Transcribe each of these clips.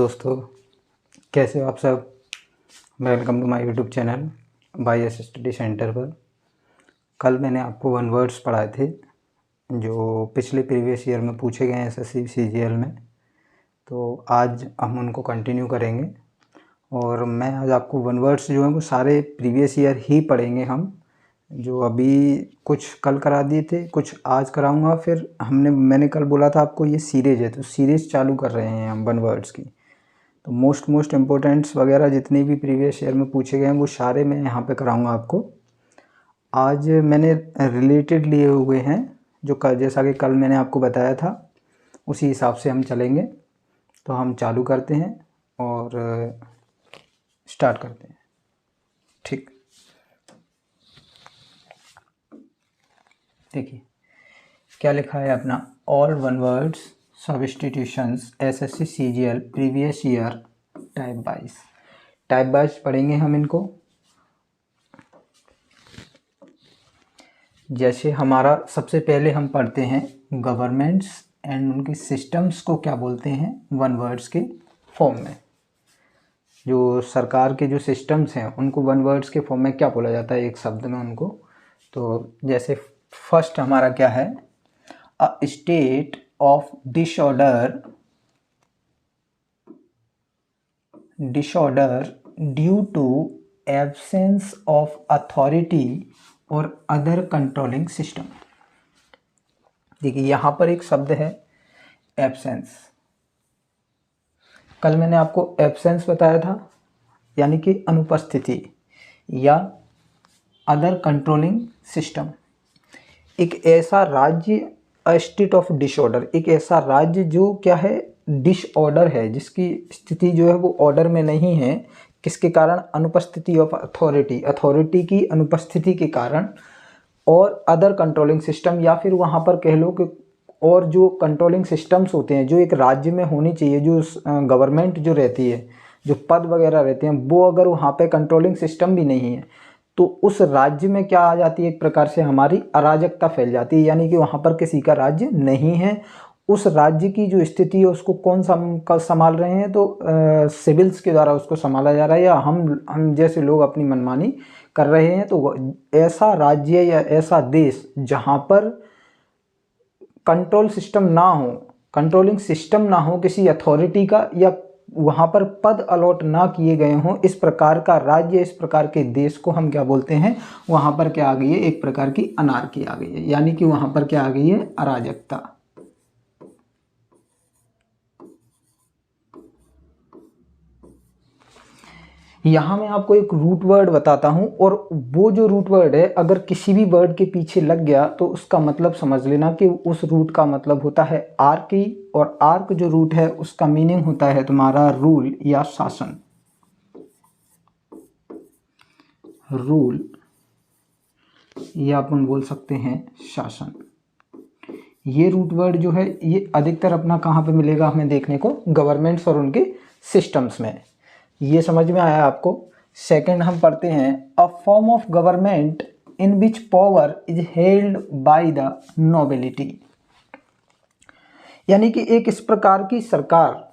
दोस्तों, कैसे हो आप सब। Welcome to my YouTube channel by S study centre पर। कल मैंने आपको वन वर्ड्स पढ़ाए थे जो पिछले प्रीवियस ईयर में पूछे गए हैं एसएससी सीजीएल में। तो आज हम उनको कंटिन्यू करेंगे और मैं आज आपको वन वर्ड्स जो हैं वो सारे प्रीवियस ईयर ही पढ़ेंगे हम, जो अभी कुछ कल करा दिए थे, कुछ आज कराऊंगा। फिर मैंने कल बोला था आपको ये सीरीज़ है, तो सीरीज़ चालू कर रहे हैं हम वन वर्ड्स की। तो मोस्ट इम्पोर्टेंट्स वगैरह जितने भी प्रीवियस ईयर में पूछे गए हैं वो सारे मैं यहाँ पे कराऊंगा आपको। आज मैंने रिलेटेड लिए हुए हैं जो जैसा कि कल मैंने आपको बताया था उसी हिसाब से हम चलेंगे। तो हम चालू करते हैं और स्टार्ट करते हैं। ठीक, देखिए क्या लिखा है अपना, all one words substitutions SSC CGL previous year type wise पढ़ेंगे हम इनको। जैसे हमारा सबसे पहले हम पढ़ते हैं गवर्नमेंट्स एंड उनके सिस्टम्स को क्या बोलते हैं वन वर्ड्स के फॉर्म में। जो सरकार के जो सिस्टम्स हैं उनको वन वर्ड्स के फॉर्म में क्या बोला जाता है एक शब्द में उनको। तो जैसे फर्स्ट हमारा क्या है, a state of disorder due to absence of authority और अदर कंट्रोलिंग सिस्टम। देखिए यहाँ पर एक शब्द है एब्सेंस। कल मैंने आपको एब्सेंस बताया था यानी कि अनुपस्थिति या अदर कंट्रोलिंग सिस्टम। एक ऐसा राज्य, अ स्टेट ऑफ डिसऑर्डर, एक ऐसा राज्य जो क्या है डिसऑर्डर है, जिसकी स्थिति जो है वो ऑर्डर में नहीं है। किसके कारण? अनुपस्थिति ऑफ अथॉरिटी की अनुपस्थिति के कारण, और अदर कंट्रोलिंग सिस्टम, या फिर वहाँ पर कह लो कि और जो कंट्रोलिंग सिस्टम्स होते हैं जो एक राज्य में होनी चाहिए, जो गवर्नमेंट जो रहती है, जो पद वगैरह रहते हैं, वो अगर वहाँ पे कंट्रोलिंग सिस्टम भी नहीं है तो उस राज्य में क्या आ जाती है, एक प्रकार से हमारी अराजकता फैल जाती है। यानी कि वहाँ पर किसी का राज्य नहीं है। उस राज्य की जो स्थिति है उसको कौन संभाल रहे हैं, तो सिविल्स के द्वारा उसको संभाला जा रहा है, या हम जैसे लोग अपनी मनमानी कर रहे हैं। तो ऐसा राज्य या ऐसा देश जहाँ पर कंट्रोल सिस्टम ना हो, कंट्रोलिंग सिस्टम ना हो किसी अथॉरिटी का, या वहाँ पर पद अलॉट ना किए गए हों, इस प्रकार का राज्य, इस प्रकार के देश को हम क्या बोलते हैं, वहाँ पर क्या आ गई है, एक प्रकार की अनार्की आ गई है। यानी कि वहाँ पर क्या आ गई है, अराजकता। यहाँ मैं आपको एक रूट वर्ड बताता हूँ, और वो जो रूट वर्ड है अगर किसी भी वर्ड के पीछे लग गया तो उसका मतलब समझ लेना कि उस रूट का मतलब होता है आर्की, और आर्क जो रूट है उसका मीनिंग होता है तुम्हारा रूल या शासन। रूल या अपन बोल सकते हैं शासन। ये रूट वर्ड जो है ये अधिकतर अपना कहाँ पे मिलेगा हमें देखने को, गवर्नमेंट्स और उनके सिस्टम्स में। ये समझ में आया आपको। सेकंड हम पढ़ते हैं, a form of government in which power is held by the nobility. यानी कि एक इस प्रकार की सरकार,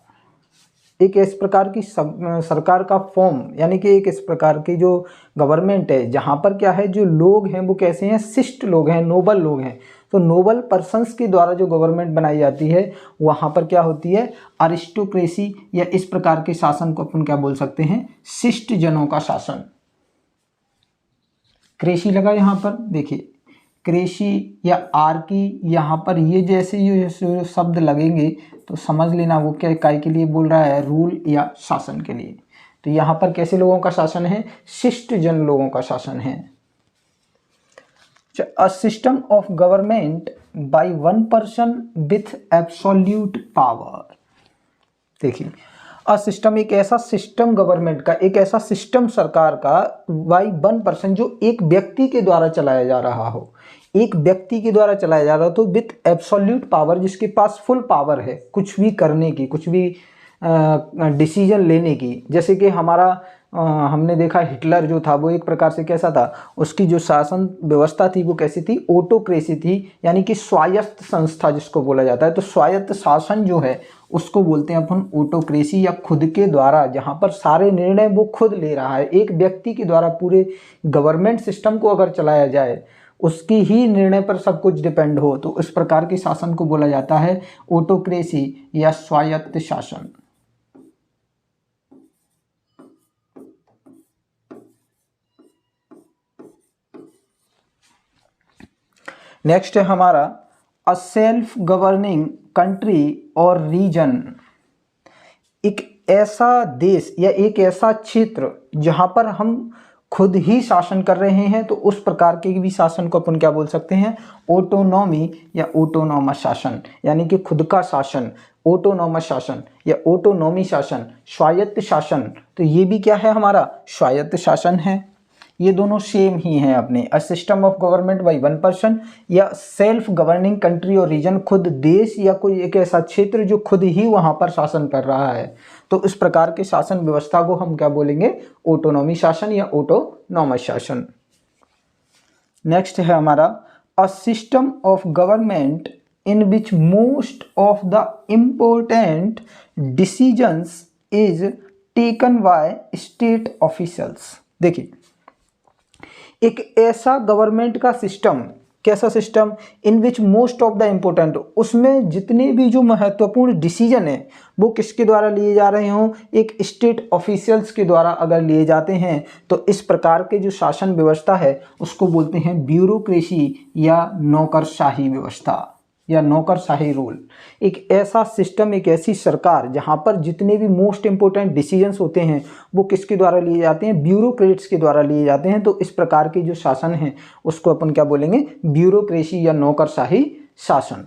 एक इस प्रकार की सरकार का फॉर्म, यानी कि एक इस प्रकार की जो गवर्नमेंट है जहाँ पर क्या है, जो लोग हैं वो कैसे हैं, शिष्ट लोग हैं, नोबल लोग हैं। तो नोबल पर्सन्स के द्वारा जो गवर्नमेंट बनाई जाती है वहाँ पर क्या होती है, अरिस्टोक्रेसी, या इस प्रकार के शासन को अपन क्या बोल सकते हैं, शिष्ट जनों का शासन। क्रेसी लगा यहाँ पर, देखिए क्रेसी या आर्की, यहाँ पर ये जैसे ये शब्द लगेंगे तो समझ लेना वो क्या इकाई के लिए बोल रहा है, रूल या शासन के लिए। तो यहाँ पर कैसे लोगों का शासन है, शिष्ट जन लोगों का शासन है। अ system of government by one person with absolute power. देखिए अ सिस्टम, एक ऐसा सिस्टम गवर्नमेंट का, एक ऐसा सिस्टम सरकार का बाय वन पर्सन, जो एक व्यक्ति के द्वारा चलाया जा रहा हो, एक व्यक्ति के द्वारा चलाया जा रहा हो, तो विथ एब्सोल्यूट पावर, जिसके पास फुल पावर है कुछ भी करने की, कुछ भी डिसीजन लेने की। जैसे कि हमने देखा हिटलर जो था वो एक प्रकार से कैसा था, उसकी जो शासन व्यवस्था थी वो कैसी थी, ऑटोक्रेसी थी, यानी कि स्वायत्त संस्था जिसको बोला जाता है। तो स्वायत्त शासन जो है उसको बोलते हैं अपन ऑटोक्रेसी, या खुद के द्वारा, जहाँ पर सारे निर्णय वो खुद ले रहा है। एक व्यक्ति के द्वारा पूरे गवर्नमेंट सिस्टम को अगर चलाया जाए, उसकी ही निर्णय पर सब कुछ डिपेंड हो, तो इस प्रकार के शासन को बोला जाता है ऑटोक्रेसी या स्वायत्त शासन। नेक्स्ट है हमारा अ सेल्फ गवर्निंग कंट्री और रीजन। एक ऐसा देश या एक ऐसा क्षेत्र जहां पर हम खुद ही शासन कर रहे हैं, तो उस प्रकार के भी शासन को अपन क्या बोल सकते हैं, ऑटोनॉमी या ऑटोनॉमस शासन, यानी कि खुद का शासन, ऑटोनॉमस शासन या ऑटोनॉमी शासन, स्वायत्त शासन। तो ये भी क्या है, हमारा स्वायत्त शासन है। ये दोनों सेम ही हैं अपने। अ system of government by one person या सेल्फ गवर्निंग कंट्री और रीजन, खुद देश या कोई एक ऐसा क्षेत्र जो खुद ही वहां पर शासन कर रहा है। तो इस प्रकार के शासन व्यवस्था को हम क्या बोलेंगे, ऑटोनॉमी शासन या ऑटोनॉमस शासन। नेक्स्ट है हमारा a system of government in which most of the important decisions is taken by state officials. देखिए, एक ऐसा गवर्नमेंट का सिस्टम, कैसा system, in which most of the important, उसमें जितने भी जो महत्वपूर्ण डिसीजन है वो किसके द्वारा लिए जा रहे हों, एक स्टेट ऑफिशियल्स के द्वारा अगर लिए जाते हैं, तो इस प्रकार के जो शासन व्यवस्था है उसको बोलते हैं ब्यूरोक्रेसी या नौकरशाही व्यवस्था या नौकरशाही रूल। एक ऐसा सिस्टम, एक ऐसी सरकार जहां पर जितने भी मोस्ट इंपोर्टेंट डिसीजंस होते हैं वो किसके द्वारा लिए जाते हैं, ब्यूरोक्रेट्स के द्वारा लिए जाते हैं। तो इस प्रकार के जो शासन है उसको अपन क्या बोलेंगे, ब्यूरोक्रेसी या नौकरशाही शासन।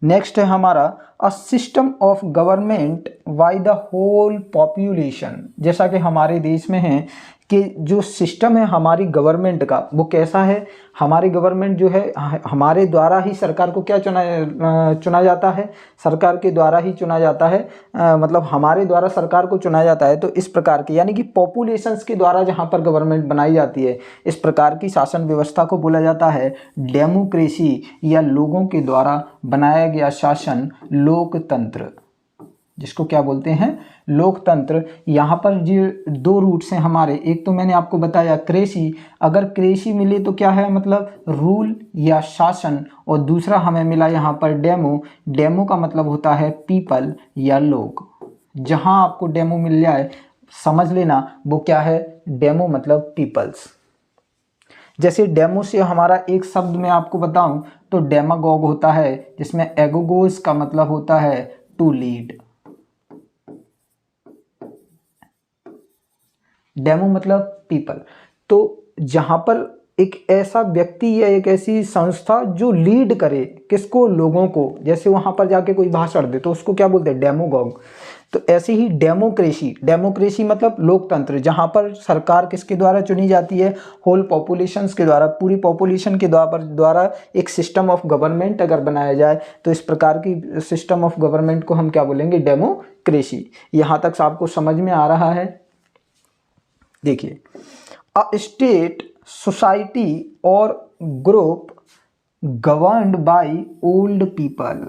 नेक्स्ट है हमारा a system of government by the whole population. जैसा कि हमारे देश में है कि जो सिस्टम है हमारी गवर्नमेंट का वो कैसा है, हमारी गवर्नमेंट जो है हमारे द्वारा ही सरकार को क्या चुना जाता है, सरकार के द्वारा ही चुना जाता है, मतलब हमारे द्वारा सरकार को चुना जाता है। तो इस प्रकार की, यानी कि पॉपुलेशंस के द्वारा जहाँ पर गवर्नमेंट बनाई जाती है, इस प्रकार की शासन व्यवस्था को बोला जाता है डेमोक्रेसी या लोगों के द्वारा बनाया गया शासन, लोकतंत्र, जिसको क्या बोलते हैं, लोकतंत्र। यहाँ पर जो दो रूट्स हैं हमारे, एक तो मैंने आपको बताया क्रेसी, अगर क्रेसी मिले तो क्या है, मतलब रूल या शासन, और दूसरा हमें मिला यहाँ पर डेमो। डेमो का मतलब होता है पीपल या लोग। जहाँ आपको डेमो मिल जाए समझ लेना वो क्या है, डेमो मतलब पीपल्स। जैसे डेमो से हमारा एक शब्द मैं आपको बताऊं तो डेमागोग होता है, जिसमें एगोगोस का मतलब होता है टू लीड। डेमो मतलब पीपल। तो जहां पर एक ऐसा व्यक्ति या एक ऐसी संस्था जो लीड करे, किसको, लोगों को, जैसे वहां पर जाके कोई भाषण दे तो उसको क्या बोलते हैं, डेमोगॉग। तो ऐसे ही डेमोक्रेसी, डेमोक्रेसी मतलब लोकतंत्र, जहां पर सरकार किसके द्वारा चुनी जाती है, होल पॉपुलेशंस के द्वारा, पूरी पॉपुलेशन के द्वारा एक सिस्टम ऑफ गवर्नमेंट अगर बनाया जाए, तो इस प्रकार की सिस्टम ऑफ गवर्नमेंट को हम क्या बोलेंगे, डेमोक्रेसी। यहाँ तक आपको समझ में आ रहा है। देखिए, अ स्टेट, सोसाइटी और group governed by old people.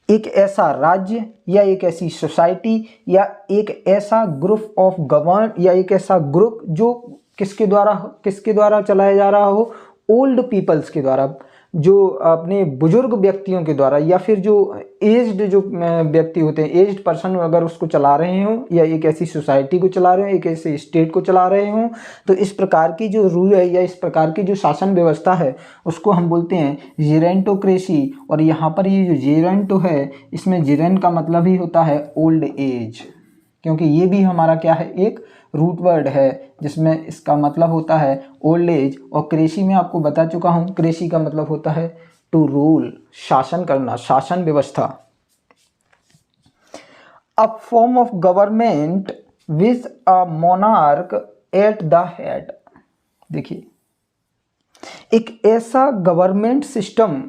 एक ऐसा राज्य या एक ऐसी सोसाइटी या एक ऐसा ग्रुप ऑफ गवर्न या एक ऐसा ग्रुप जो किसके द्वारा चलाया जा रहा हो, ओल्ड पीपल्स के द्वारा, जो अपने बुजुर्ग व्यक्तियों के द्वारा, या फिर जो एज्ड जो व्यक्ति होते हैं, एज्ड पर्सन अगर उसको चला रहे हों, या एक ऐसी सोसाइटी को चला रहे हों, एक ऐसे स्टेट को चला रहे हों, तो इस प्रकार की जो रूल है या इस प्रकार की जो शासन व्यवस्था है उसको हम बोलते हैं जेरेंटोक्रेसी। और यहाँ पर ये जो जेरेंटो है, इसमें जेरेंट का मतलब ही होता है ओल्ड एज, क्योंकि ये भी हमारा क्या है, एक रूट वर्ड है जिसमें इसका मतलब होता है ओल्ड एज। और क्रेसी में आपको बता चुका हूँ, क्रेसी का मतलब होता है टू रूल, शासन करना, शासन व्यवस्था। A form of government with a monarch at the head. देखिए, एक ऐसा गवर्नमेंट सिस्टम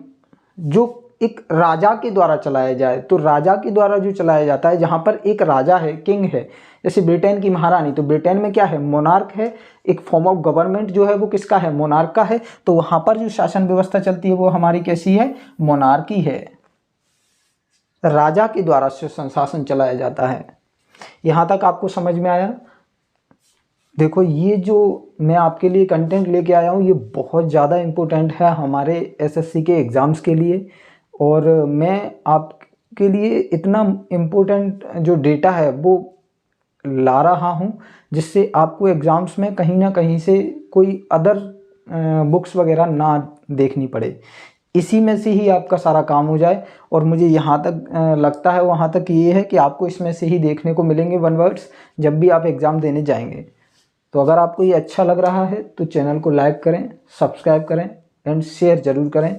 जो एक राजा के द्वारा चलाया जाए, तो राजा के द्वारा जो चलाया जाता है, जहाँ पर एक राजा है, किंग है, जैसे ब्रिटेन की महारानी, तो ब्रिटेन में क्या है, मोनार्क है, एक फॉर्म ऑफ गवर्नमेंट जो है वो किसका है, मोनार्क का है। तो वहाँ पर जो शासन व्यवस्था चलती है वो हमारी कैसी है, मोनार्की है, राजा के द्वारा शासन चलाया जाता है। यहाँ तक आपको समझ में आया? देखो ये जो मैं आपके लिए कंटेंट लेके आया हूँ ये बहुत ज़्यादा इम्पोर्टेंट है हमारे एसएससी के एग्ज़ाम्स के लिए, और मैं आपके लिए इतना इम्पोर्टेंट जो डेटा है वो ला रहा हूँ जिससे आपको एग्ज़ाम्स में कहीं ना कहीं से कोई अदर बुक्स वगैरह ना देखनी पड़े, इसी में से ही आपका सारा काम हो जाए। और मुझे यहाँ तक लगता है, वहाँ तक ये है कि आपको इसमें से ही देखने को मिलेंगे वन वर्ड्स जब भी आप एग्ज़ाम देने जाएंगे। तो अगर आपको ये अच्छा लग रहा है तो चैनल को लाइक करें, सब्सक्राइब करें एंड शेयर ज़रूर करें।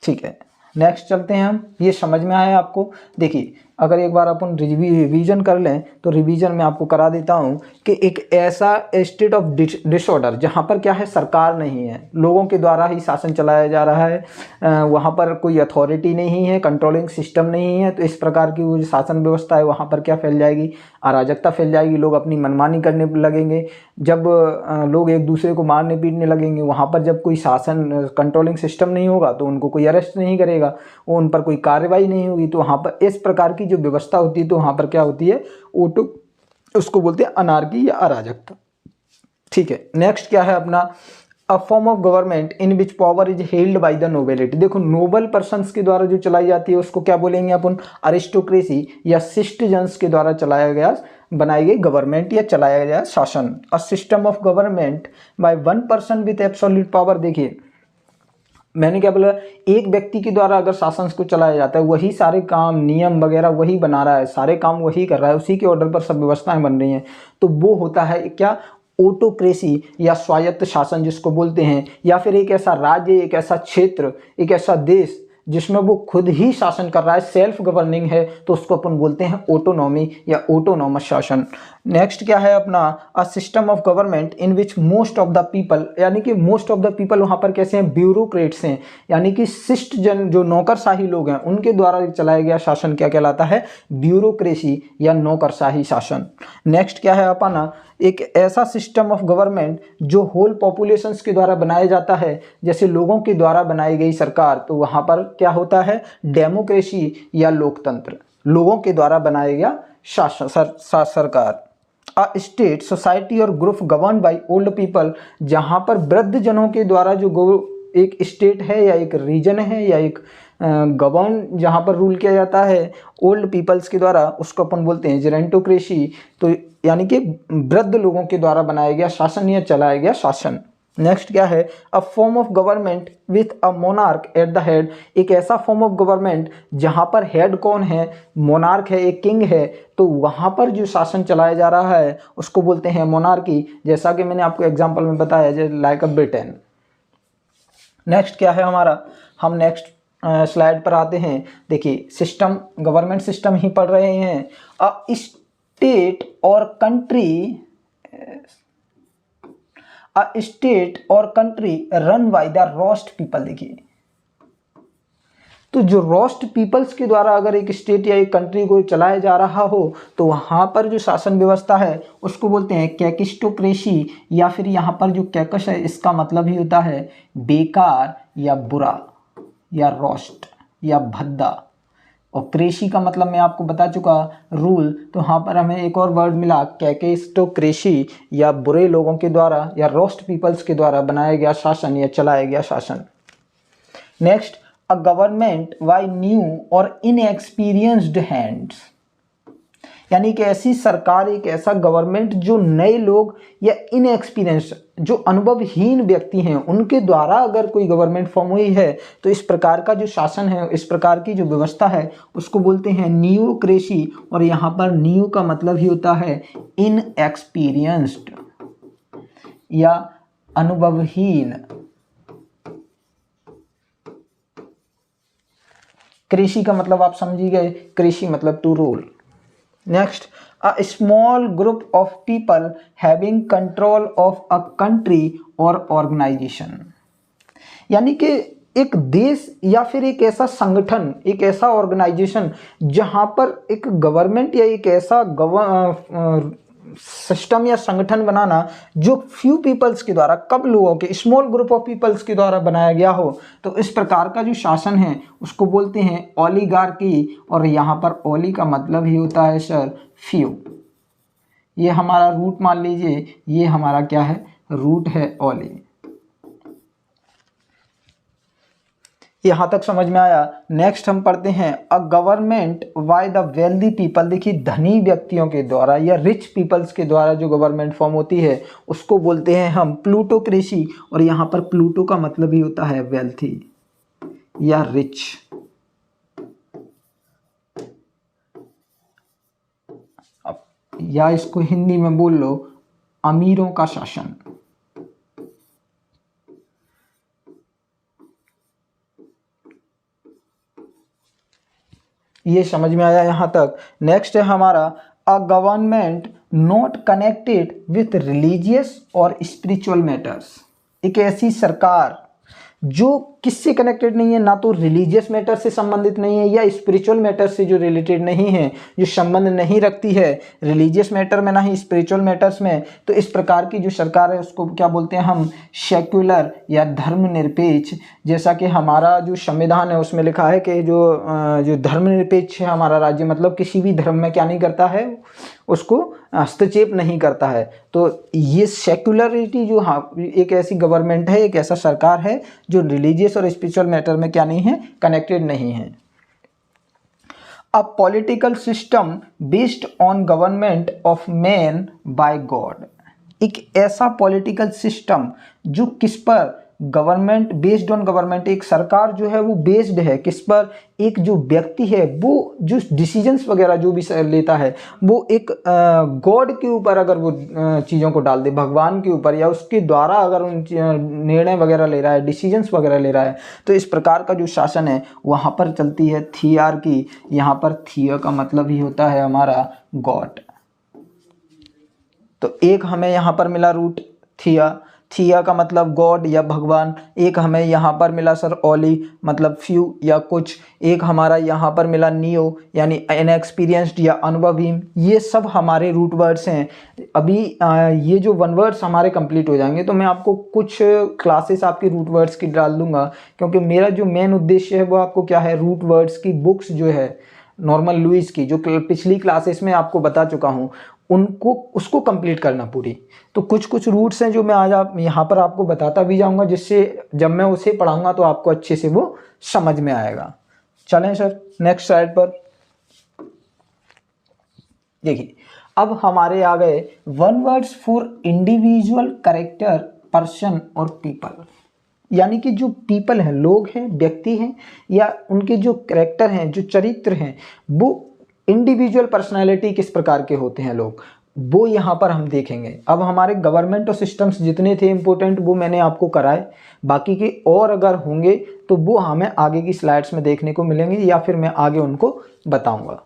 ठीक है, नेक्स्ट चलते हैं हम। ये समझ में आया आपको? देखिए अगर एक बार अपन रिवीजन कर लें तो रिवीजन में आपको करा देता हूँ कि एक ऐसा स्टेट ऑफ डिसऑर्डर जहाँ पर क्या है, सरकार नहीं है, लोगों के द्वारा ही शासन चलाया जा रहा है, वहाँ पर कोई अथॉरिटी नहीं है, कंट्रोलिंग सिस्टम नहीं है, तो इस प्रकार की वो जो शासन व्यवस्था है वहाँ पर क्या फैल जाएगी, अराजकता फैल जाएगी, लोग अपनी मनमानी करने लगेंगे। जब लोग एक दूसरे को मारने पीटने लगेंगे, वहाँ पर जब कोई शासन कंट्रोलिंग सिस्टम नहीं होगा तो उनको कोई अरेस्ट नहीं करेगा, वो उन पर कोई कार्रवाई नहीं होगी, तो वहाँ पर इस प्रकार की जो व्यवस्था होती है तो वहाँ पर क्या होती है, उसको बोलते हैं अनार्की या अराजकता। ठीक है, नेक्स्ट क्या है अपना, a form of government in which power is held by the nobility. देखो नोबल पर्सन्स के द्वारा जो चलाई जाती है उसको क्या बोलेंगे अपन, अरिस्टोक्रेसी या सिस्टिजन्स के द्वारा चलाया गया बनाई गई गवर्नमेंट या चलाया गया शासन। अ system of government by one person with absolute power. देखिए मैंने क्या बोला, एक व्यक्ति के द्वारा अगर शासन को चलाया जाता है, वही सारे काम नियम वगैरह वही बना रहा है, सारे काम वही कर रहा है, उसी के ऑर्डर पर सब व्यवस्थाएं बन रही हैं, तो वो होता है क्या, ऑटोक्रेसी या स्वायत्त शासन जिसको बोलते हैं, या फिर एक ऐसा राज्य, एक ऐसा क्षेत्र, एक ऐसा देश जिसमें वो खुद ही शासन कर रहा है, सेल्फ गवर्निंग है, तो उसको अपन बोलते हैं ऑटोनॉमी या ऑटोनॉमस शासन। नेक्स्ट क्या है अपना, अ system of government in which most of the people, यानी कि मोस्ट ऑफ द पीपल वहाँ पर कैसे हैं, ब्यूरोक्रेट्स हैं, यानी कि शिष्ट जन जो नौकरशाही लोग हैं उनके द्वारा चलाया गया शासन क्या कहलाता है, ब्यूरोक्रेसी या नौकरशाही शासन। नेक्स्ट क्या है अपना, एक ऐसा सिस्टम ऑफ गवर्नमेंट जो होल पॉपुलेशंस के द्वारा बनाया जाता है, जैसे लोगों के द्वारा बनाई गई सरकार, तो वहाँ पर क्या होता है, डेमोक्रेसी या लोकतंत्र, लोगों के द्वारा बनाया गया शासन सरकार। अ स्टेट सोसाइटी और group govern by old people, जहाँ पर वृद्ध जनों के द्वारा जो एक स्टेट है या एक रीजन है या एक गवर्न जहाँ पर रूल किया जाता है ओल्ड पीपल्स के द्वारा, उसको अपन बोलते हैं जेरेंटोक्रेसी, तो यानी कि वृद्ध लोगों के द्वारा बनाया गया शासन या चलाया गया शासन। नेक्स्ट क्या है, a form of government with a monarch at the head, एक ऐसा फॉर्म ऑफ गवर्नमेंट जहाँ पर हेड कौन है, मोनार्क है, एक किंग है, तो वहाँ पर जो शासन चलाया जा रहा है उसको बोलते हैं मोनार्की, जैसा कि मैंने आपको एग्जाम्पल में बताया, जैसे लाइक अ ब्रिटेन। नेक्स्ट क्या है हमारा, हम नेक्स्ट स्लाइड पर आते हैं। देखिए सिस्टम, गवर्नमेंट सिस्टम ही पढ़ रहे हैं। अ स्टेट और कंट्री, अ स्टेट और country run by the roast people. देखिए तो जो रोस्ट पीपल्स के द्वारा अगर एक स्टेट या एक कंट्री को चलाया जा रहा हो तो वहाँ पर जो शासन व्यवस्था है उसको बोलते हैं कैकिस्टोक्रेसी, या फिर यहाँ पर जो कैकस है इसका मतलब ही होता है बेकार या बुरा या रोस्ट या भद्दा, और क्रेशी का मतलब मैं आपको बता चुका रूल, तो यहाँ पर हमें एक और वर्ड मिला कैकिस्टोक्रेसी या बुरे लोगों के द्वारा या रोस्ट पीपल्स के द्वारा बनाया गया शासन या चलाया गया शासन। Next, a government by new और इनएक्सपीरियंस्ड हैंड्स, यानी कि ऐसी सरकार, एक ऐसा गवर्नमेंट जो नए लोग या इनएक्सपीरियंस, जो अनुभवहीन व्यक्ति हैं उनके द्वारा अगर कोई गवर्नमेंट फॉर्म हुई है तो इस प्रकार का जो शासन है, इस प्रकार की जो व्यवस्था है उसको बोलते हैं न्यूक्रेसी, और यहाँ पर न्यू का मतलब ही होता है इनएक्सपीरियंस्ड या अनुभवहीन। कृषि का मतलब आप समझ गए, कृषि मतलब to rule. Next, a small group of people having control of a country और ऑर्गेनाइजेशन, यानी कि एक देश या फिर एक ऐसा संगठन, एक ऐसा ऑर्गेनाइजेशन जहां पर एक गवर्नमेंट या एक ऐसा सिस्टम या संगठन बनाना जो फ्यू पीपल्स के द्वारा, कब लोगों के, स्मॉल ग्रुप ऑफ पीपल्स के द्वारा बनाया गया हो, तो इस प्रकार का जो शासन है उसको बोलते हैं ओलिगार्की। और यहाँ पर ओली का मतलब ही होता है सर फ्यू। ये हमारा रूट मान लीजिए, ये हमारा क्या है, रूट है ओली। यहाँ तक समझ में आया। नेक्स्ट हम पढ़ते हैं a government by the wealthy people. देखिए धनी व्यक्तियों के द्वारा या रिच पीपल्स के द्वारा जो गवर्नमेंट फॉर्म होती है उसको बोलते हैं हम प्लूटोक्रेसी। और यहाँ पर प्लूटो का मतलब ही होता है वेल्थी या रिच। या इसको हिंदी में बोल लो अमीरों का शासन। ये समझ में आया यहाँ तक। नेक्स्ट है हमारा a government not connected with religious और स्पिरिचुअल मैटर्स। एक ऐसी सरकार जो किससे कनेक्टेड नहीं है, ना तो रिलीजियस मैटर से संबंधित नहीं है या स्पिरिचुअल मैटर से जो रिलेटेड नहीं है, जो संबंध नहीं रखती है रिलीजियस मैटर में ना ही स्पिरिचुअल मैटर्स में, तो इस प्रकार की जो सरकार है उसको क्या बोलते हैं हम, सेक्युलर या धर्मनिरपेक्ष। जैसा कि हमारा जो संविधान है उसमें लिखा है कि जो धर्मनिरपेक्ष है हमारा राज्य, मतलब किसी भी धर्म में क्या नहीं करता है, उसको हस्तक्षेप नहीं करता है। तो ये सेक्युलरिटी जो, हाँ, एक ऐसी गवर्नमेंट है, एक ऐसा सरकार है जो रिलीजियस और स्पिरिचुअल मैटर में क्या नहीं है, कनेक्टेड नहीं है। A political system based on government of man by God. एक ऐसा पॉलिटिकल सिस्टम जो किस पर, गवर्नमेंट बेस्ड ऑन गवर्नमेंट, एक सरकार जो है वो बेस्ड है किस पर, एक जो व्यक्ति है वो जो डिसीजंस वगैरह जो भी लेता है वो एक गॉड के ऊपर अगर वो चीज़ों को डाल दे, भगवान के ऊपर, या उसके द्वारा अगर उन निर्णय वगैरह ले रहा है, डिसीजंस वगैरह ले रहा है, तो इस प्रकार का जो शासन है वहाँ पर चलती है थियार्की। यहाँ पर थिया का मतलब ही होता है हमारा गॉड। तो एक हमें यहाँ पर मिला रूट थिया, थिया का मतलब गॉड या भगवान। एक हमें यहाँ पर मिला सर ओली, मतलब फ्यू या कुछ। एक हमारा यहाँ पर मिला नियो यानी इनएक्सपीरियंस्ड या अनुभवहीन। ये सब हमारे रूट वर्ड्स हैं। अभी ये जो वन वर्ड्स हमारे कंप्लीट हो जाएंगे तो मैं आपको कुछ क्लासेस आपकी रूट वर्ड्स की डाल दूंगा, क्योंकि मेरा जो मेन उद्देश्य है वो आपको क्या है, रूट वर्ड्स की बुक्स जो है नॉर्मल लुइस की, जो पिछली क्लासेस में आपको बता चुका हूँ, उनको उसको कंप्लीट करना पूरी। तो कुछ कुछ रूट्स हैं जो मैं आज आप यहाँ पर आपको बताता भी जाऊँगा, जिससे जब मैं उसे पढ़ाऊँगा तो आपको अच्छे से वो समझ में आएगा। चलें सर नेक्स्ट स्लाइड पर। देखिए अब हमारे आ गए one words for individual character person और पीपल। यानी कि जो पीपल हैं, लोग हैं, व्यक्ति हैं, या उनके जो कैरेक्टर हैं, जो चरित्र हैं, वो इंडिविजुअल पर्सनालिटी किस प्रकार के होते हैं लोग, वो यहाँ पर हम देखेंगे। अब हमारे गवर्नमेंट और सिस्टम्स जितने थे इंपॉर्टेंट वो मैंने आपको कराए, बाकी के और अगर होंगे तो वो हमें आगे की स्लाइड्स में देखने को मिलेंगे या फिर मैं आगे उनको बताऊंगा।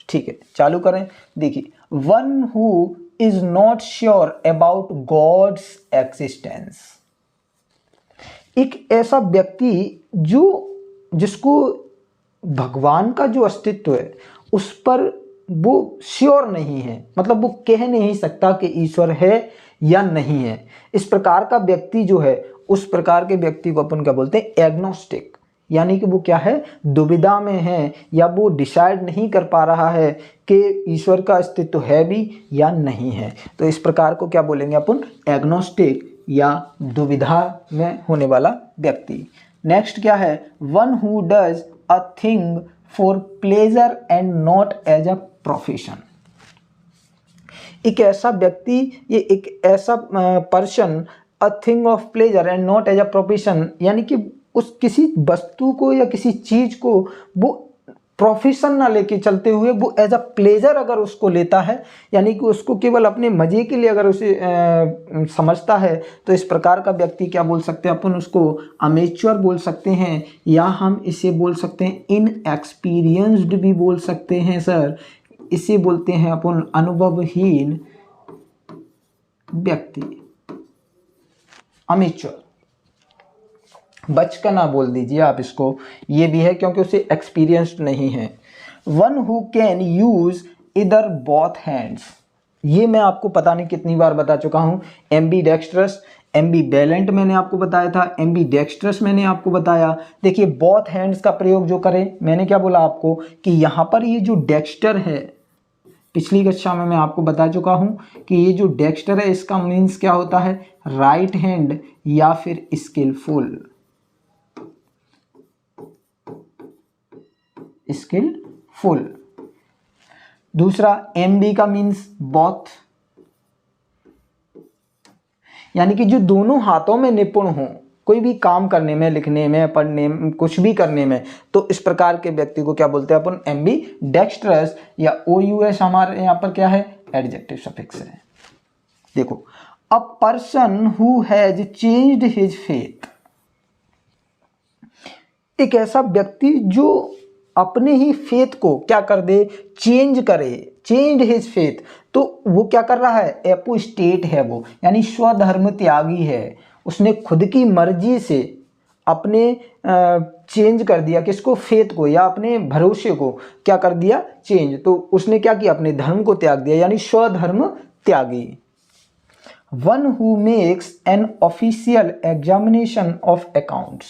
ठीक है, चालू करें। देखिए, one who is not sure about God's existence. एक ऐसा व्यक्ति जिसको भगवान का जो अस्तित्व है उस पर वो श्योर नहीं है, मतलब वो कह नहीं सकता कि ईश्वर है या नहीं है। इस प्रकार का व्यक्ति जो है, उस प्रकार के व्यक्ति को अपन क्या बोलते हैं, एग्नोस्टिक। यानी कि वो क्या है, दुविधा में है, या वो डिसाइड नहीं कर पा रहा है कि ईश्वर का अस्तित्व है भी या नहीं है। तो इस प्रकार को क्या बोलेंगे अपन, एग्नोस्टिक या दुविधा में होने वाला व्यक्ति। नेक्स्ट क्या है, one who does a thing for pleasure and not as a profession. एक ऐसा व्यक्ति, ये एक ऐसा person, a thing of pleasure and not as a profession, यानी कि उस किसी वस्तु को या किसी चीज को वो प्रोफेशन ना लेके चलते हुए वो एज अ प्लेजर अगर उसको लेता है, यानी कि उसको केवल अपने मजे के लिए अगर उसे समझता है, तो इस प्रकार का व्यक्ति क्या बोल सकते हैं अपन, उसको अमेच्योर बोल सकते हैं, या हम इसे बोल सकते हैं इनएक्सपीरियंस्ड भी बोल सकते हैं सर। इसे बोलते हैं अपन अनुभवहीन व्यक्ति, अमेच्योर। बचकाना बोल दीजिए आप इसको, ये भी है क्योंकि उसे एक्सपीरियंस्ड नहीं है। वन हु कैन यूज इधर बोथ हैंड्स, ये मैं आपको पता नहीं कितनी बार बता चुका हूँ। एम्बी डेक्स्ट्रस, एम्बी बैलेंट मैंने आपको बताया था, एम्बी डेक्स्ट्रस मैंने आपको बताया। देखिए बोथ हैंड्स का प्रयोग जो करें, मैंने क्या बोला आपको कि यहाँ पर ये जो डेक्स्टर है, पिछली कक्षा में मैं आपको बता चुका हूँ कि ये जो डेक्स्टर है इसका मीन्स क्या होता है, राइट हैंड या फिर स्किलफुल, स्किलफुल। दूसरा एमबी का मीन्स बोथ, यानी कि जो दोनों हाथों में निपुण हो, कोई भी काम करने में, लिखने में, पढ़ने में, कुछ भी करने में, तो इस प्रकार के व्यक्ति को क्या बोलते हैं अपन, एम्बी डेक्स्ट्रस, या OUS हमारे यहाँ पर क्या है, एडजेक्टिव सफिक्स है। देखो, a person who has changed his faith, एक ऐसा व्यक्ति जो अपने ही फेथ को क्या कर दे, चेंज करे, चेंज हिज फेथ, तो वो क्या कर रहा है, एपोस्टेट है वो, यानी स्वधर्म त्यागी है। उसने खुद की मर्जी से अपने चेंज कर दिया, किसको, फेथ को, या अपने भरोसे को क्या कर दिया, चेंज। तो उसने क्या किया, अपने धर्म को त्याग दिया, यानी स्वधर्म त्यागी। One who makes an official examination of accounts,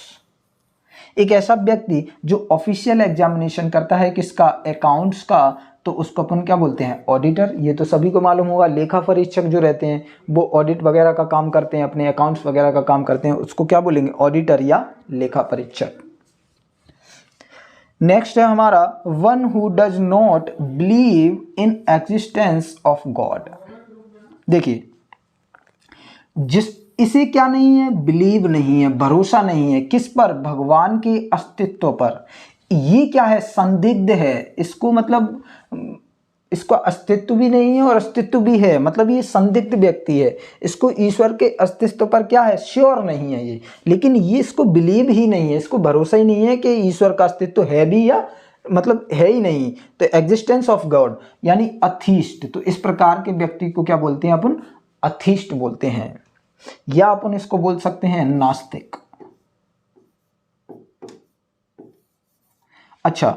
एक ऐसा व्यक्ति जो ऑफिशियल एग्जामिनेशन करता है किसका, अकाउंट्स का, तो उसको अपन क्या बोलते हैं, ऑडिटर। ये तो सभी को मालूम होगा, लेखा परीक्षक जो रहते हैं वो ऑडिट वगैरह का काम करते हैं, अपने अकाउंट्स वगैरह का काम करते हैं, उसको क्या बोलेंगे, ऑडिटर या लेखा परीक्षक। नेक्स्ट है हमारा one who does not believe in existence of God. देखिए, इसे क्या नहीं है, बिलीव नहीं है, भरोसा नहीं है, किस पर, भगवान के अस्तित्व पर। ये क्या है, संदिग्ध है, इसको मतलब इसका अस्तित्व भी नहीं है और अस्तित्व भी है, मतलब ये संदिग्ध व्यक्ति है, इसको ईश्वर के अस्तित्व पर क्या है, श्योर नहीं है ये, लेकिन ये इसको बिलीव ही नहीं है, इसको भरोसा ही नहीं है कि ईश्वर का अस्तित्व है भी या मतलब है ही नहीं। तो एग्जिस्टेंस ऑफ गॉड यानी अथीस्ट, तो इस प्रकार के व्यक्ति को क्या बोलते हैं अपन, अथीस्ट बोलते हैं, या अपन इसको बोल सकते हैं नास्तिक। अच्छा,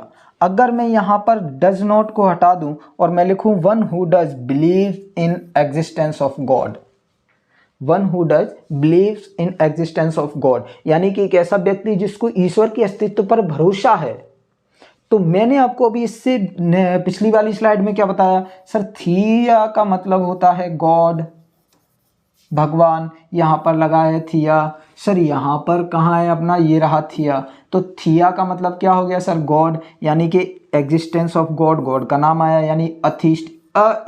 अगर मैं यहां पर डज नॉट को हटा दूं और मैं लिखूं one who does believe in existence of God, one who does believe in existence of God, यानी कि एक ऐसा व्यक्ति जिसको ईश्वर के अस्तित्व पर भरोसा है। तो मैंने आपको अभी इससे पिछली वाली स्लाइड में क्या बताया, सर थिया का मतलब होता है गॉड, भगवान, यहाँ पर लगा है थिया। सर यहाँ पर कहाँ है अपना, ये रहा थिया, तो थिया का मतलब क्या हो गया सर, गॉड, यानी कि एग्जिस्टेंस ऑफ गॉड, गॉड का नाम आया, यानी अथीस्ट।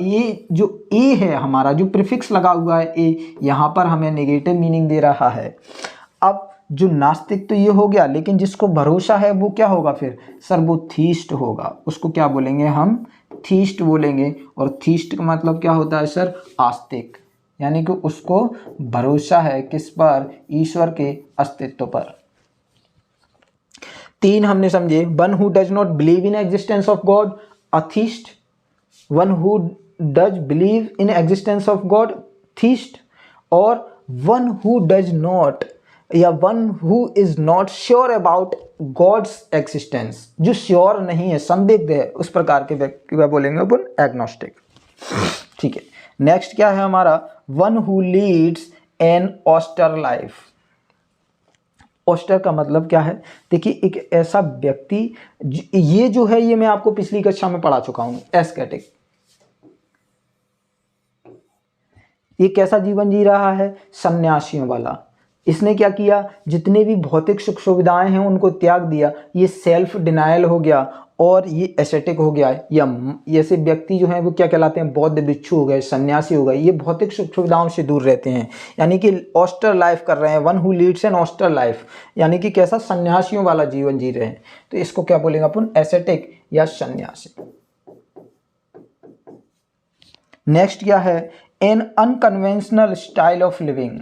ये जो ए है हमारा, जो प्रीफिक्स लगा हुआ है ए, यहाँ पर हमें नेगेटिव मीनिंग दे रहा है। अब जो नास्तिक तो ये हो गया, लेकिन जिसको भरोसा है वो क्या होगा फिर, सर वो थीस्ट होगा, उसको क्या बोलेंगे हम, थीस्ट बोलेंगे। और थीस्ट का मतलब क्या होता है सर, आस्तिक, यानी कि उसको भरोसा है किस पर, ईश्वर के अस्तित्व पर। तीन हमने समझे, one who does not believe in existence of God, atheist, one who does believe in existence of God, theist, और वन हु डज नॉट या one who is not sure about God's existence, जो sure नहीं है, संदिग्ध है, उस प्रकार के व्यक्ति का बोलेंगे अपन एग्नोस्टिक। ठीक है, नेक्स्ट क्या है हमारा, one who leads an austere life. Austere का मतलब क्या है, देखिए एक ऐसा व्यक्ति, ये जो है ये मैं आपको पिछली कक्षा में पढ़ा चुका हूं, एस्केटिक। ये कैसा जीवन जी रहा है, सन्यासियों वाला। इसने क्या किया, जितने भी भौतिक सुख सुविधाएं हैं उनको त्याग दिया, ये सेल्फ डिनायल हो गया और ये एसेटिक हो गया। या ऐसे व्यक्ति जो हैं वो क्या कहलाते हैं, बौद्ध भिक्षु हो गए, सन्यासी हो गए, ये भौतिक सुख सुविधाओं से दूर रहते हैं, यानी कि ऑस्टर लाइफ कर रहे हैं। One who leads an austere life, यानी कि कैसा, सन्यासियों वाला जीवन जी रहे हैं, तो इसको क्या बोलेंगे अपन, एसेटिक या सन्यासी। नेक्स्ट क्या है, an unconventional style of living,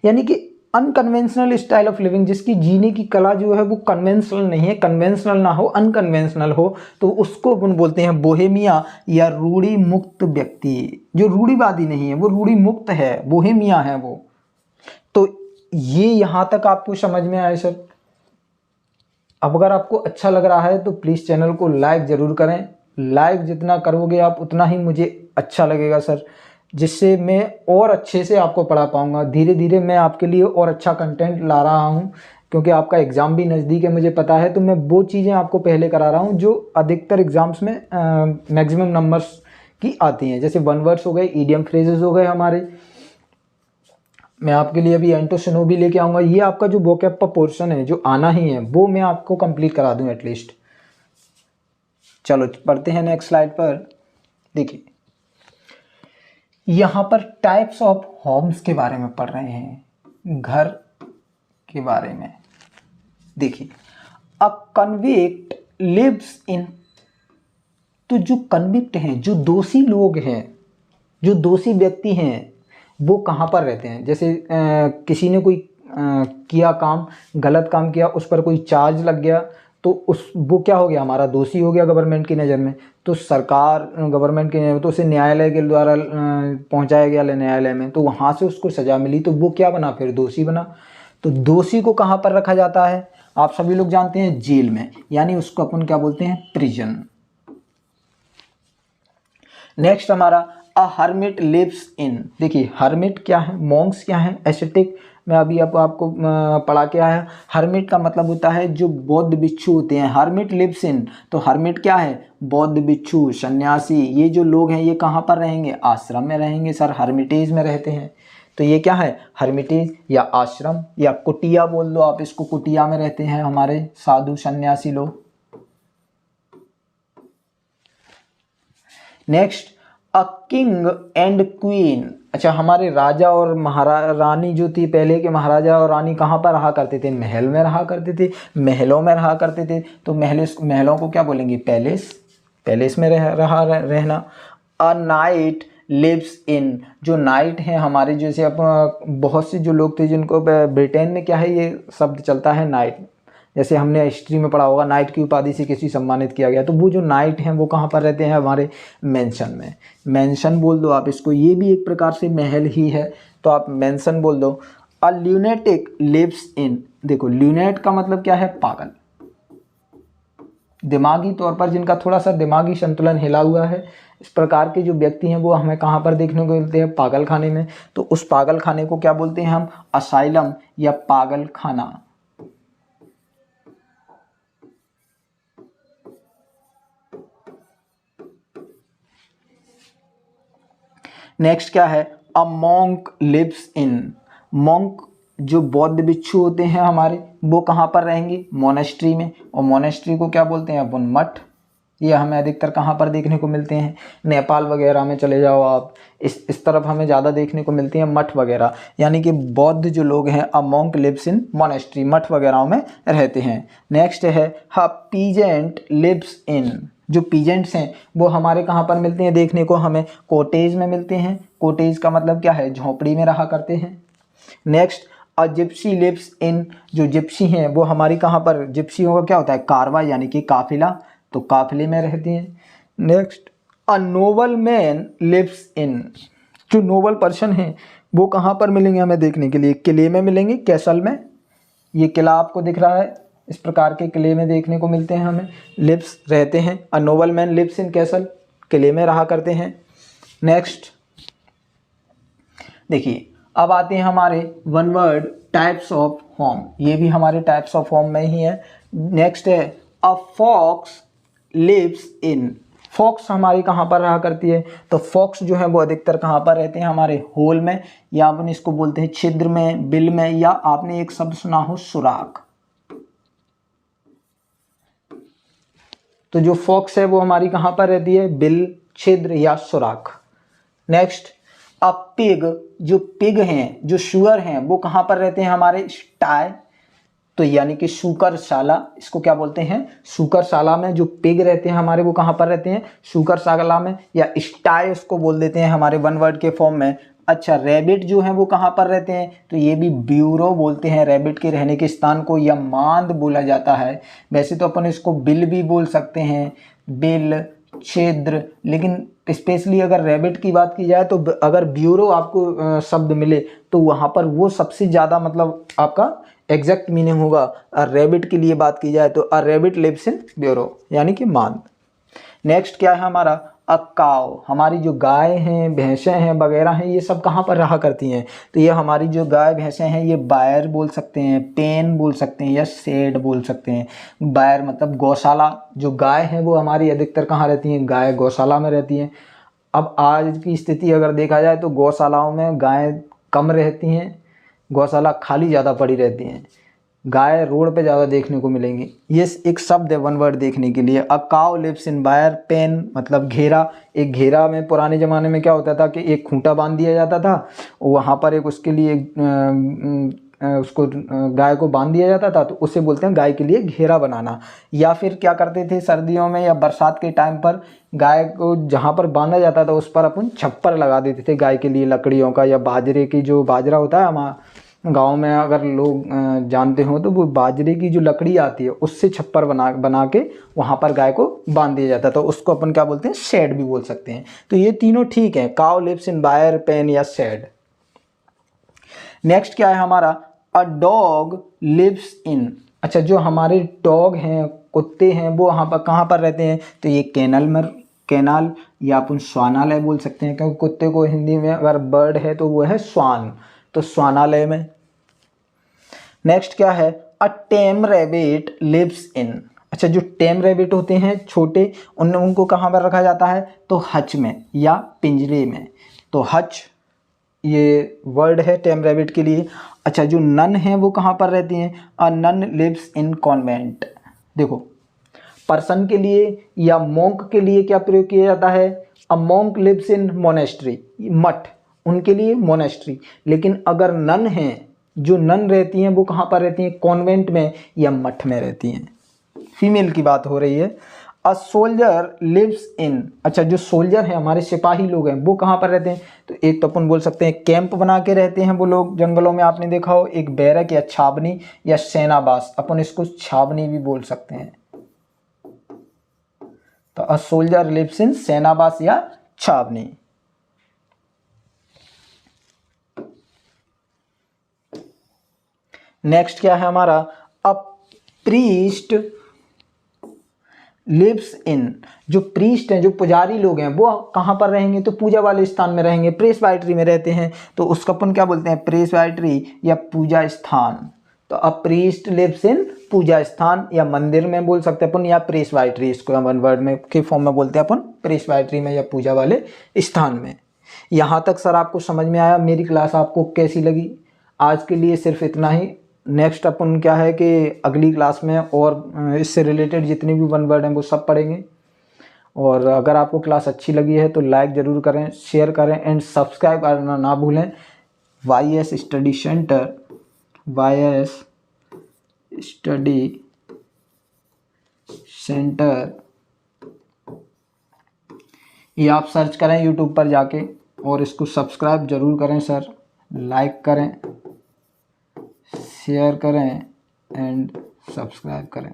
यानी कि अनकन्वेंशनल स्टाइल ऑफ लिविंग, जिसकी जीने की कला जो है वो कन्वेंशनल नहीं है, कन्वेंशनल ना हो, अनकन्वेंशनल हो, तो उसको अपन बोलते हैं बोहेमिया या रूढ़ी मुक्त व्यक्ति। जो रूढ़ीवादी नहीं है वो रूढ़ी मुक्त है, बोहेमिया है वो। तो ये यहाँ तक आपको समझ में आए सर? अब अगर आपको अच्छा लग रहा है तो प्लीज़ चैनल को लाइक ज़रूर करें। लाइक जितना करोगे आप उतना ही मुझे अच्छा लगेगा सर, जिससे मैं और अच्छे से आपको पढ़ा पाऊँगा। धीरे धीरे मैं आपके लिए और अच्छा कंटेंट ला रहा हूँ, क्योंकि आपका एग्ज़ाम भी नज़दीक है मुझे पता है, तो मैं वो चीज़ें आपको पहले करा रहा हूँ जो अधिकतर एग्ज़ाम्स में मैक्सिमम नंबर्स की आती हैं। जैसे वन वर्ड्स हो गए, ईडियम फ्रेजेस हो गए हमारे। मैं आपके लिए अभी एंटोसिनो भी लेके आऊँगा। ये आपका जो वोकैब का पोर्शन है जो आना ही है वो मैं आपको कंप्लीट करा दूँ एटलीस्ट। चलो पढ़ते हैं नेक्स्ट स्लाइड पर। देखिए यहाँ पर टाइप्स ऑफ होम्स के बारे में पढ़ रहे हैं, घर के बारे में। देखिए अ कन्विक्ट लिव्स इन, तो जो कन्विक्ट हैं, जो दोषी लोग हैं, जो दोषी व्यक्ति हैं, वो कहाँ पर रहते हैं? जैसे किसी ने कोई किया काम, गलत काम किया, उस पर कोई चार्ज लग गया, तो उस वो क्या हो गया? हमारा दोषी हो गया गवर्नमेंट की नज़र में। तो सरकार गवर्नमेंट की नज़र में तो उसे न्यायालय के द्वारा पहुंचाया गया न्यायालय में, तो वहाँ से उसको सज़ा मिली, तो वो क्या बना? फिर दोषी बना। तो दोषी को कहाँ पर रखा जाता है? आप सभी लोग जानते हैं, जेल में, यानी उसको अपन क्या बोलते हैं? प्रिजन। नेक्स्ट हमारा अ हर्मिट लिव्स इन। देखिए हर्मिट क्या है, मॉन्क्स क्या है, एसेटिक में अभी आपको पढ़ा के आया। हर्मिट का मतलब होता है जो बौद्ध भिक्षु होते हैं। हर्मिट लिव्स इन, तो हर्मिट क्या है? बौद्ध भिक्षु, सन्यासी। ये जो लोग हैं ये कहाँ पर रहेंगे? आश्रम में रहेंगे सर, हर्मिटेज में रहते हैं। तो ये क्या है? हर्मिटेज या आश्रम या कुटिया बोल दो आप इसको, कुटिया में रहते हैं हमारे साधु सन्यासी लोग। Next a king and queen. अच्छा हमारे राजा और महारानी जो थी, पहले के महाराजा और रानी कहाँ पर रहा करते थे? महल में रहा करते थे, महलों में रहा करते थे। तो महलों को क्या बोलेंगे? पैलेस। पैलेस में रहना। अ नाइट लिव्स इन, जो नाइट हैं हमारे, जैसे बहुत से जो लोग थे जिनको ब्रिटेन में क्या है ये शब्द चलता है नाइट, जैसे हमने हिस्ट्री में पढ़ा होगा नाइट की उपाधि से किसी सम्मानित किया गया। तो वो जो नाइट हैं वो कहाँ पर रहते हैं? हमारे मेंशन में। मेंशन बोल दो आप इसको, ये भी एक प्रकार से महल ही है, तो आप मेंशन बोल दो। अ ल्यूनेटिक लिव्स इन। देखो ल्यूनेट का मतलब क्या है? पागल। दिमागी तौर पर जिनका थोड़ा सा दिमागी संतुलन हिला हुआ है, इस प्रकार के जो व्यक्ति हैं वो हमें कहाँ पर देखने को मिलते हैं? पागल खाने में। तो उस पागल खाने को क्या बोलते हैं हम? असाइलम या पागल खाना। नेक्स्ट क्या है? A monk lives in. Monk जो बौद्ध भिक्षु होते हैं हमारे, वो कहाँ पर रहेंगे? मोनेस्ट्री में। और मोनेस्ट्री को क्या बोलते हैं अपन? मठ। ये हमें अधिकतर कहाँ पर देखने को मिलते हैं? नेपाल वगैरह में चले जाओ आप, इस तरफ हमें ज़्यादा देखने को मिलती हैं मठ वगैरह। यानी कि बौद्ध जो लोग हैं, a monk lives in monastery, मठ वगैरह में रहते हैं। नेक्स्ट है पीजेंट लिव्स इन। जो पीजेंट्स हैं वो हमारे कहाँ पर मिलते हैं देखने को? हमें कोटेज में मिलते हैं। कोटेज का मतलब क्या है? झोपड़ी में रहा करते हैं। Next a gypsy lives in. जो जिप्सी हैं वो हमारी कहाँ पर? जिप्सियों का क्या होता है? कारवा, यानी कि काफिला, तो काफिले में रहती हैं। Next a noble man lives in. जो नोबल पर्सन हैं वो कहाँ पर मिलेंगे हमें देखने के लिए? किले में मिलेंगे, कैसल में। ये किला आपको दिख रहा है, इस प्रकार के किले में देखने को मिलते हैं हमें, लिव्स रहते हैं। A noble man lives in castle, किले में रहा करते हैं। नेक्स्ट देखिए अब आते हैं हमारे one word types of home. ये भी हमारे टाइप्स ऑफ होम में ही है। नेक्स्ट है a fox lives in. Fox हमारी कहाँ पर रहा करती है? तो फॉक्स जो है वो अधिकतर कहाँ पर रहते हैं? हमारे होल में, या अपन इसको बोलते हैं छिद्र में, बिल में, या आपने एक शब्द सुना हो सुराख। तो जो फॉक्स है वो हमारी कहाँ पर रहती है? बिल, छिद्र या सुराख। Next a pig. जो पिग हैं, जो शुअर हैं, वो कहाँ पर रहते हैं? हमारे स्टाय, तो यानी कि शूकरशाला, इसको क्या बोलते हैं? शूकरशाला में जो पिग रहते हैं हमारे वो कहाँ पर रहते हैं? शूकरशाला में, या स्टाय उसको बोल देते हैं हमारे वन वर्ड के फॉर्म में। अच्छा रैबिट जो है वो कहाँ पर रहते हैं? तो ये भी ब्यूरो बोलते हैं रैबिट के रहने के स्थान को, या मांद बोला जाता है। वैसे तो अपन इसको बिल भी बोल सकते हैं, बिल, क्षेत्र, लेकिन स्पेशली अगर रैबिट की बात की जाए तो अगर ब्यूरो आपको शब्द मिले तो वहाँ पर वो सबसे ज़्यादा मतलब आपका एग्जैक्ट मीनिंग होगा। रैबिट के लिए बात की जाए तो a rabbit lives in burrow, यानी कि मांद। नेक्स्ट क्या है हमारा, अ काव। हमारी जो गाय हैं, भैंसें हैं वगैरह हैं, ये सब कहाँ पर रहा करती हैं? तो ये हमारी जो गाय भैंसें हैं ये बायर बोल सकते हैं, पेन बोल सकते हैं या शेड बोल सकते हैं। बायर मतलब गौशाला। जो गाय है वो हमारी अधिकतर कहाँ रहती हैं? गाय गौशाला में रहती हैं। अब आज की स्थिति अगर देखा जाए तो गौशालाओं में गाय कम रहती हैं, गौशाला खाली ज़्यादा पड़ी रहती हैं। गाय रोड पे ज़्यादा देखने को मिलेंगी। ये एक शब्द है, वन वर्ड देखने के लिए। A cow lives in byre pen मतलब घेरा। एक घेरा में पुराने ज़माने में क्या होता था कि एक खूंटा बांध दिया जाता था, वहाँ पर एक उसके लिए उसको गाय को बांध दिया जाता था, तो उसे बोलते हैं गाय के लिए घेरा बनाना। या फिर क्या करते थे सर्दियों में या बरसात के टाइम पर, गाय को जहाँ पर बांधा जाता था उस पर अपन छप्पर लगा देते थे गाय के लिए, लकड़ियों का या बाजरे की, जो बाजरा होता है हमारा गांव में अगर लोग जानते हो तो वो बाजरे की जो लकड़ी आती है उससे छप्पर बना के वहाँ पर गाय को बांध दिया जाता था। तो उसको अपन क्या बोलते हैं? शेड भी बोल सकते हैं। तो ये तीनों ठीक है, cow lives in byre, pen या शेड। नेक्स्ट क्या है हमारा, अ डॉग लिव्स इन। अच्छा, जो हमारे डॉग हैं, कुत्ते हैं, वो वहाँ पर कहाँ पर रहते हैं? तो ये कैनाल या अपन श्वानालय बोल सकते हैं, क्योंकि कुत्ते को हिंदी में अगर बर्ड है तो वो है श्वान, तो श्वानालय में। नेक्स्ट क्या है, अ टेम रैबिट लिव्स इन। अच्छा, जो टेम रैबिट होते हैं छोटे, उनको कहाँ पर रखा जाता है? तो हच में या पिंजरे में। तो हच ये वर्ड है टेम रैबिट के लिए। अच्छा, जो नन है वो कहाँ पर रहती हैं? अ नन लिव्स इन कॉन्वेंट। देखो, पर्सन के लिए या मोंक के लिए क्या प्रयोग किया जाता है? A monk lives in monastery, मठ, उनके लिए मोनेस्ट्री। लेकिन अगर नन हैं, जो नन रहती हैं वो कहाँ पर रहती हैं? कॉन्वेंट में या मठ में रहती हैं। फीमेल की बात हो रही है। A soldier lives in. अच्छा, जो सोल्जर हैं, हमारे सिपाही लोग हैं, वो कहाँ पर रहते हैं? तो एक तो अपन बोल सकते हैं कैंप बना के रहते हैं वो लोग जंगलों में, आपने देखा हो, एक बैरक या छावनी या सेनाबास, अपन इसको छावनी भी बोल सकते हैं। तो अ सोल्जर लिव्स इन सेनाबास या छावनी। नेक्स्ट क्या है हमारा, अ प्रीस्ट लिव्स इन। जो प्रीस्ट हैं, जो पुजारी लोग हैं, वो कहाँ पर रहेंगे? तो पूजा वाले स्थान में रहेंगे, प्रेसबाइटरी में रहते हैं। तो उसका अपन क्या बोलते हैं? प्रेसबाइटरी या पूजा स्थान। तो अ प्रीस्ट लिव्स इन पूजा स्थान या मंदिर में बोल सकते हैं अपन, या प्रेसबाइटरी, इसको वन वर्ड में के फॉर्म में बोलते हैं अपन, प्रेसबाइटरी में या पूजा वाले स्थान में। यहाँ तक सर आपको समझ में आया? मेरी क्लास आपको कैसी लगी? आज के लिए सिर्फ इतना ही। नेक्स्ट अपन क्या है कि अगली क्लास में और इससे रिलेटेड जितने भी वन वर्ड हैं वो सब पढ़ेंगे। और अगर आपको क्लास अच्छी लगी है तो लाइक ज़रूर करें, शेयर करें एंड सब्सक्राइब करना ना भूलें। YS study centre, YS study centre, ये आप सर्च करें यूट्यूब पर जाके और इसको सब्सक्राइब ज़रूर करें सर, लाइक करें, शेयर करें एंड सब्सक्राइब करें।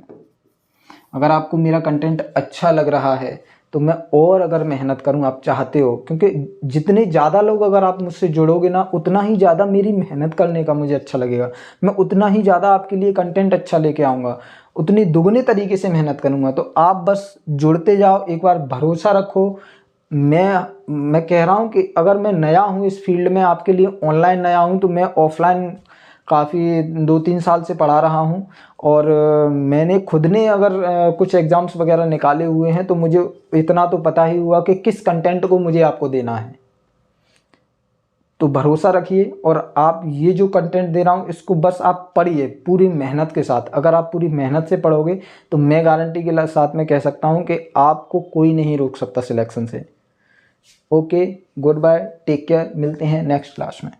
अगर आपको मेरा कंटेंट अच्छा लग रहा है तो मैं और अगर मेहनत करूं, आप चाहते हो, क्योंकि जितने ज़्यादा लोग अगर आप मुझसे जुड़ोगे ना, उतना ही ज़्यादा मेरी मेहनत करने का मुझे अच्छा लगेगा। मैं उतना ही ज़्यादा आपके लिए कंटेंट अच्छा लेके आऊँगा, उतनी दुगने तरीके से मेहनत करूँगा। तो आप बस जुड़ते जाओ, एक बार भरोसा रखो। मैं कह रहा हूँ कि अगर मैं नया हूँ इस फील्ड में, आपके लिए ऑनलाइन नया हूँ, तो मैं ऑफलाइन काफ़ी 2-3 साल से पढ़ा रहा हूँ। और मैंने खुद ने अगर कुछ एग्ज़ाम्स वगैरह निकाले हुए हैं, तो मुझे इतना तो पता ही हुआ कि किस कंटेंट को मुझे आपको देना है। तो भरोसा रखिए, और आप ये जो कंटेंट दे रहा हूँ इसको बस आप पढ़िए पूरी मेहनत के साथ। अगर आप पूरी मेहनत से पढ़ोगे तो मैं गारंटी के साथ में कह सकता हूँ कि आपको कोई नहीं रोक सकता सिलेक्शन से। Okay, goodbye, take care, मिलते हैं नेक्स्ट क्लास में।